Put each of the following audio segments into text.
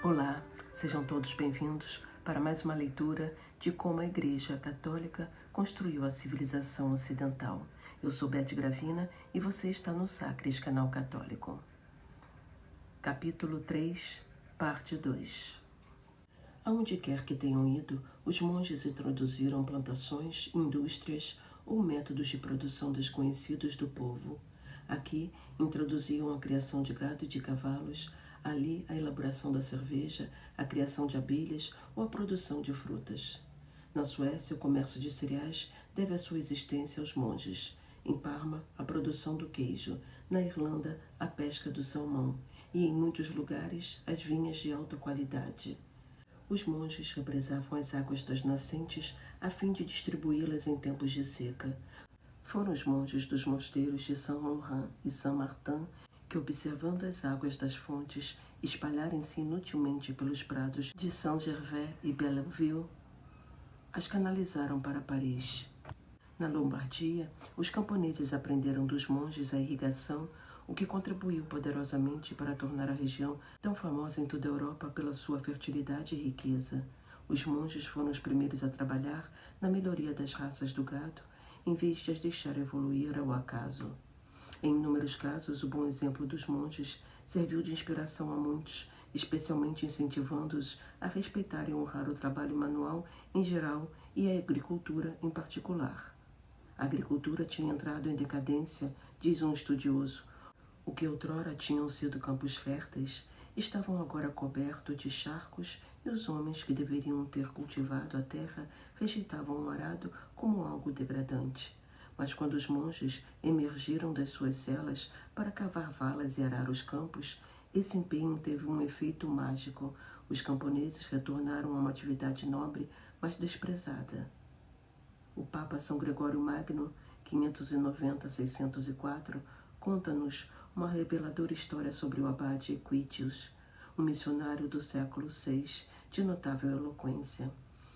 Olá, sejam todos bem-vindos para mais uma leitura de como a Igreja Católica construiu a civilização ocidental. Eu sou Beth Gravina e você está no Sacris Canal Católico. Capítulo 3, parte 2. Aonde quer que tenham ido, os monges introduziram plantações, indústrias ou métodos de produção desconhecidos do povo. Aqui, introduziam a criação de gado e de cavalos, ali a elaboração da cerveja, a criação de abelhas ou a produção de frutas. Na Suécia, o comércio de cereais deve a sua existência aos monges. Em Parma, a produção do queijo. Na Irlanda, a pesca do salmão. E em muitos lugares, as vinhas de alta qualidade. Os monges represavam as águas das nascentes a fim de distribuí-las em tempos de seca. Foram os monges dos mosteiros de Saint-Laurent e Saint-Martin que, observando as águas das fontes espalharem-se inutilmente pelos prados de Saint-Gervais e Belleville, as canalizaram para Paris. Na Lombardia, os camponeses aprenderam dos monges a irrigação, o que contribuiu poderosamente para tornar a região tão famosa em toda a Europa pela sua fertilidade e riqueza. Os monges foram os primeiros a trabalhar na melhoria das raças do gado, em vez de as deixar evoluir ao acaso. Em inúmeros casos, o bom exemplo dos monges serviu de inspiração a muitos, especialmente incentivando-os a respeitar e honrar o trabalho manual em geral e a agricultura em particular. A agricultura tinha entrado em decadência, diz um estudioso. O que outrora tinham sido campos férteis estavam agora cobertos de charcos e os homens que deveriam ter cultivado a terra rejeitavam o arado como algo degradante. Mas quando os monges emergiram das suas celas para cavar valas e arar os campos, esse empenho teve um efeito mágico. Os camponeses retornaram a uma atividade nobre, mas desprezada. O Papa São Gregório Magno, 590-604, conta-nos uma reveladora história sobre o abade Equitius, um missionário do século VI, de notável eloquência.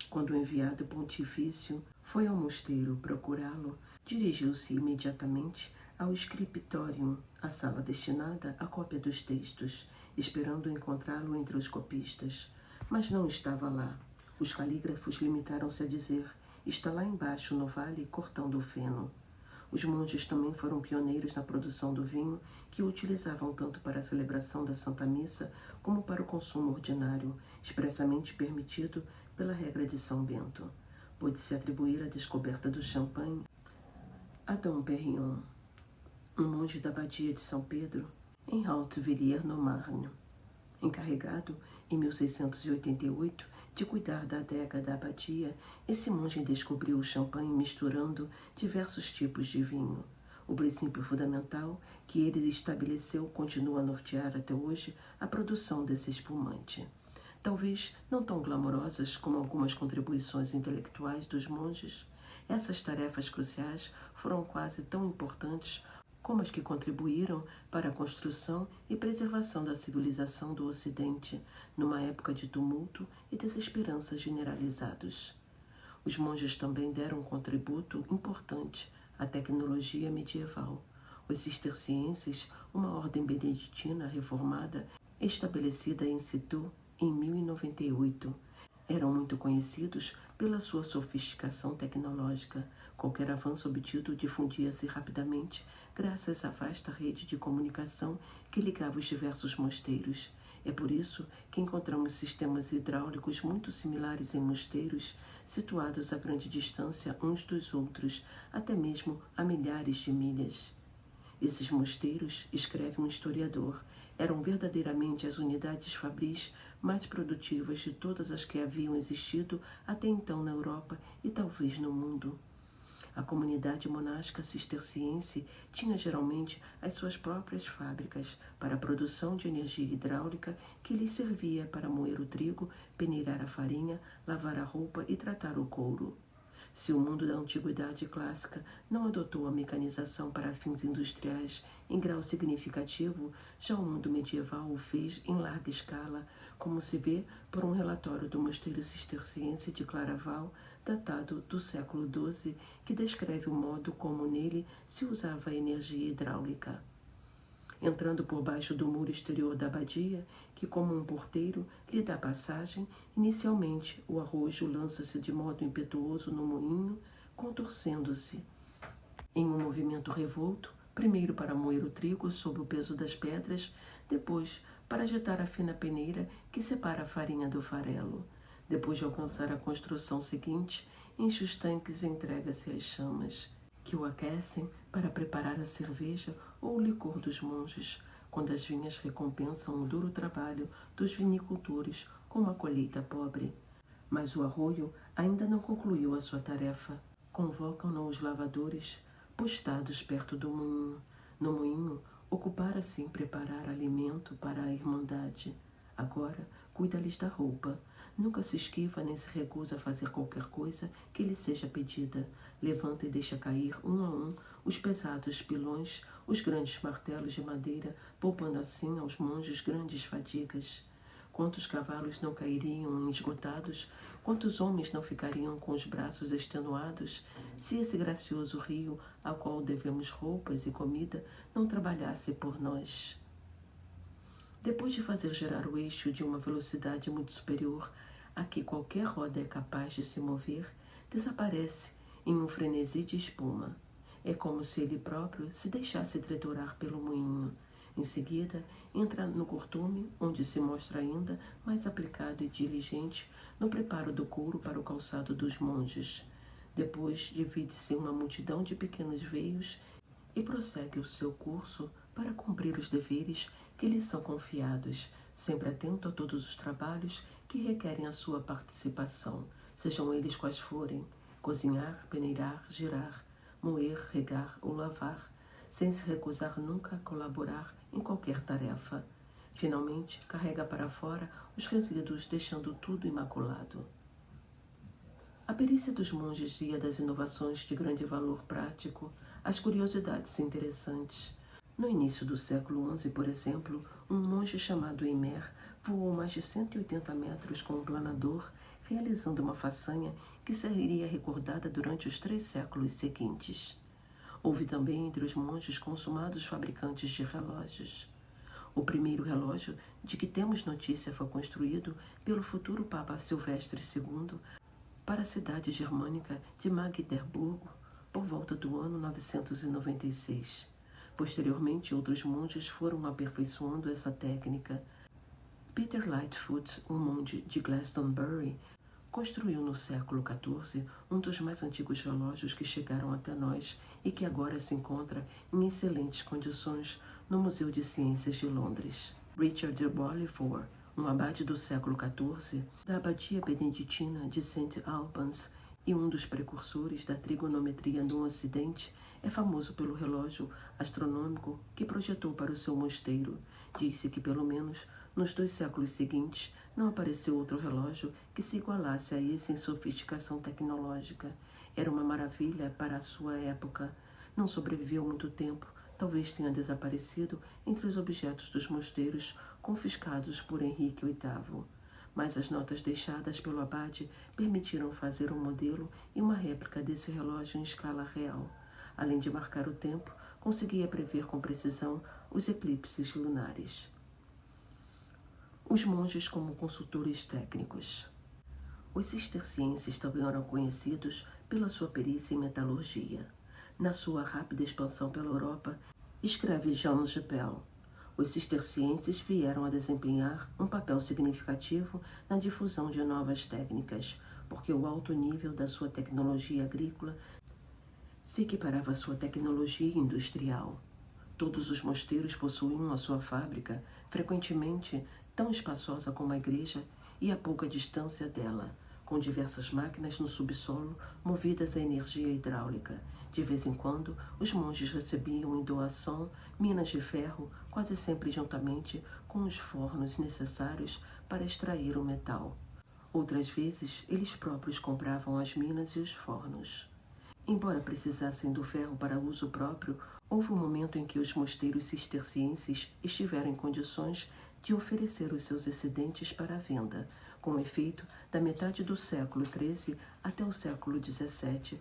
Quando o enviado pontifício foi ao mosteiro procurá-lo, dirigiu-se imediatamente ao scriptorium, a sala destinada à cópia dos textos, esperando encontrá-lo entre os copistas. Mas não estava lá. Os calígrafos limitaram-se a dizer: está lá embaixo no vale cortando o feno. Os monges também foram pioneiros na produção do vinho, que o utilizavam tanto para a celebração da Santa Missa como para o consumo ordinário, expressamente permitido pela regra de São Bento. Pôde-se atribuir a descoberta do champanhe a Dom Perignon, um monge da abadia de São Pedro, em Haute-Villiers-no-Marne, encarregado, em 1688, de cuidar da adega da abadia. Esse monge descobriu o champanhe misturando diversos tipos de vinho. O princípio fundamental que ele estabeleceu continua a nortear até hoje a produção desse espumante. Talvez não tão glamorosas como algumas contribuições intelectuais dos monges, essas tarefas cruciais foram quase tão importantes como as que contribuíram para a construção e preservação da civilização do Ocidente, numa época de tumulto e desesperança generalizados. Os monges também deram um contributo importante à tecnologia medieval. Os cistercienses, uma ordem beneditina reformada, estabelecida em Cîteaux em 1098, eram muito conhecidos pela sua sofisticação tecnológica. Qualquer avanço obtido difundia-se rapidamente graças à vasta rede de comunicação que ligava os diversos mosteiros. É por isso que encontramos sistemas hidráulicos muito similares em mosteiros, situados a grande distância uns dos outros, até mesmo a milhares de milhas. Esses mosteiros, escreve um historiador, eram verdadeiramente as unidades fabris mais produtivas de todas as que haviam existido até então na Europa e talvez no mundo. A comunidade monástica cisterciense tinha geralmente as suas próprias fábricas para a produção de energia hidráulica que lhes servia para moer o trigo, peneirar a farinha, lavar a roupa e tratar o couro. Se o mundo da antiguidade clássica não adotou a mecanização para fins industriais em grau significativo, já o mundo medieval o fez em larga escala, como se vê por um relatório do mosteiro cisterciense de Claraval, datado do século XII, que descreve o modo como nele se usava a energia hidráulica. entrando por baixo do muro exterior da abadia, que como um porteiro lhe dá passagem, inicialmente o arrojo lança-se de modo impetuoso no moinho, contorcendo-se em um movimento revolto, primeiro para moer o trigo sob o peso das pedras, depois para agitar a fina peneira que separa a farinha do farelo. Depois de alcançar a construção seguinte, enche os tanques e entrega-se às chamas, que o aquecem para preparar a cerveja ou o licor dos monges, quando as vinhas recompensam o duro trabalho dos vinicultores com uma colheita pobre. Mas o arroio ainda não concluiu a sua tarefa. Convocam-no os lavadores, postados perto do moinho. No moinho, ocupara-se em preparar alimento para a Irmandade. Agora, cuida-lhes da roupa. Nunca se esquiva nem se recusa a fazer qualquer coisa que lhe seja pedida. Levanta e deixa cair, um a um, os pesados pilões, os grandes martelos de madeira, poupando assim aos monges grandes fadigas. Quantos cavalos não cairiam esgotados, quantos homens não ficariam com os braços extenuados, se esse gracioso rio, ao qual devemos roupas e comida, não trabalhasse por nós. Depois de fazer girar o eixo de uma velocidade muito superior a que qualquer roda é capaz de se mover, desaparece em um frenesi de espuma. É como se ele próprio se deixasse triturar pelo moinho. Em seguida, entra no curtume, onde se mostra ainda mais aplicado e diligente no preparo do couro para o calçado dos monges. Depois, divide-se em uma multidão de pequenos veios e prossegue o seu curso para cumprir os deveres que lhe são confiados, sempre atento a todos os trabalhos que requerem a sua participação, sejam eles quais forem: cozinhar, peneirar, girar, moer, regar ou lavar, sem se recusar nunca a colaborar em qualquer tarefa. Finalmente, carrega para fora os resíduos, deixando tudo imaculado. A perícia dos monges guia das inovações de grande valor prático, as curiosidades interessantes. No início do século XI, por exemplo, um monge chamado Eimer voou mais de 180 metros com um planador, realizando uma façanha que seria recordada durante os 3 séculos seguintes. Houve também entre os monges consumados fabricantes de relógios. O primeiro relógio de que temos notícia foi construído pelo futuro Papa Silvestre II para a cidade germânica de Magdeburgo por volta do ano 996. Posteriormente, outros monges foram aperfeiçoando essa técnica. Peter Lightfoot, um monge de Glastonbury, construiu no século XIV um dos mais antigos relógios que chegaram até nós e que agora se encontra em excelentes condições no Museu de Ciências de Londres. Richard de Bolliford, um abade do século XIV da abadia beneditina de St. Albans e um dos precursores da trigonometria no Ocidente, é famoso pelo relógio astronômico que projetou para o seu mosteiro. Diz-se que, pelo menos, nos 2 séculos seguintes, não apareceu outro relógio que se igualasse a esse em sofisticação tecnológica. Era uma maravilha para a sua época. Não sobreviveu muito tempo, talvez tenha desaparecido entre os objetos dos mosteiros confiscados por Henrique VIII. Mas as notas deixadas pelo abade permitiram fazer um modelo e uma réplica desse relógio em escala real. Além de marcar o tempo, conseguia prever com precisão os eclipses lunares. Os monges como consultores técnicos. Os cistercienses também eram conhecidos pela sua perícia em metalurgia. Na sua rápida expansão pela Europa, escreve Jean Geppel, os cistercienses vieram a desempenhar um papel significativo na difusão de novas técnicas, porque o alto nível da sua tecnologia agrícola se equiparava à sua tecnologia industrial. Todos os mosteiros possuíam a sua fábrica, frequentemente tão espaçosa como a igreja e a pouca distância dela, com diversas máquinas no subsolo movidas a energia hidráulica. De vez em quando, os monges recebiam em doação minas de ferro, quase sempre juntamente com os fornos necessários para extrair o metal. Outras vezes, eles próprios compravam as minas e os fornos. Embora precisassem do ferro para uso próprio, houve um momento em que os mosteiros cistercienses estiveram em condições de oferecer os seus excedentes para a venda. Com efeito, da metade do século XIII até o século XVII,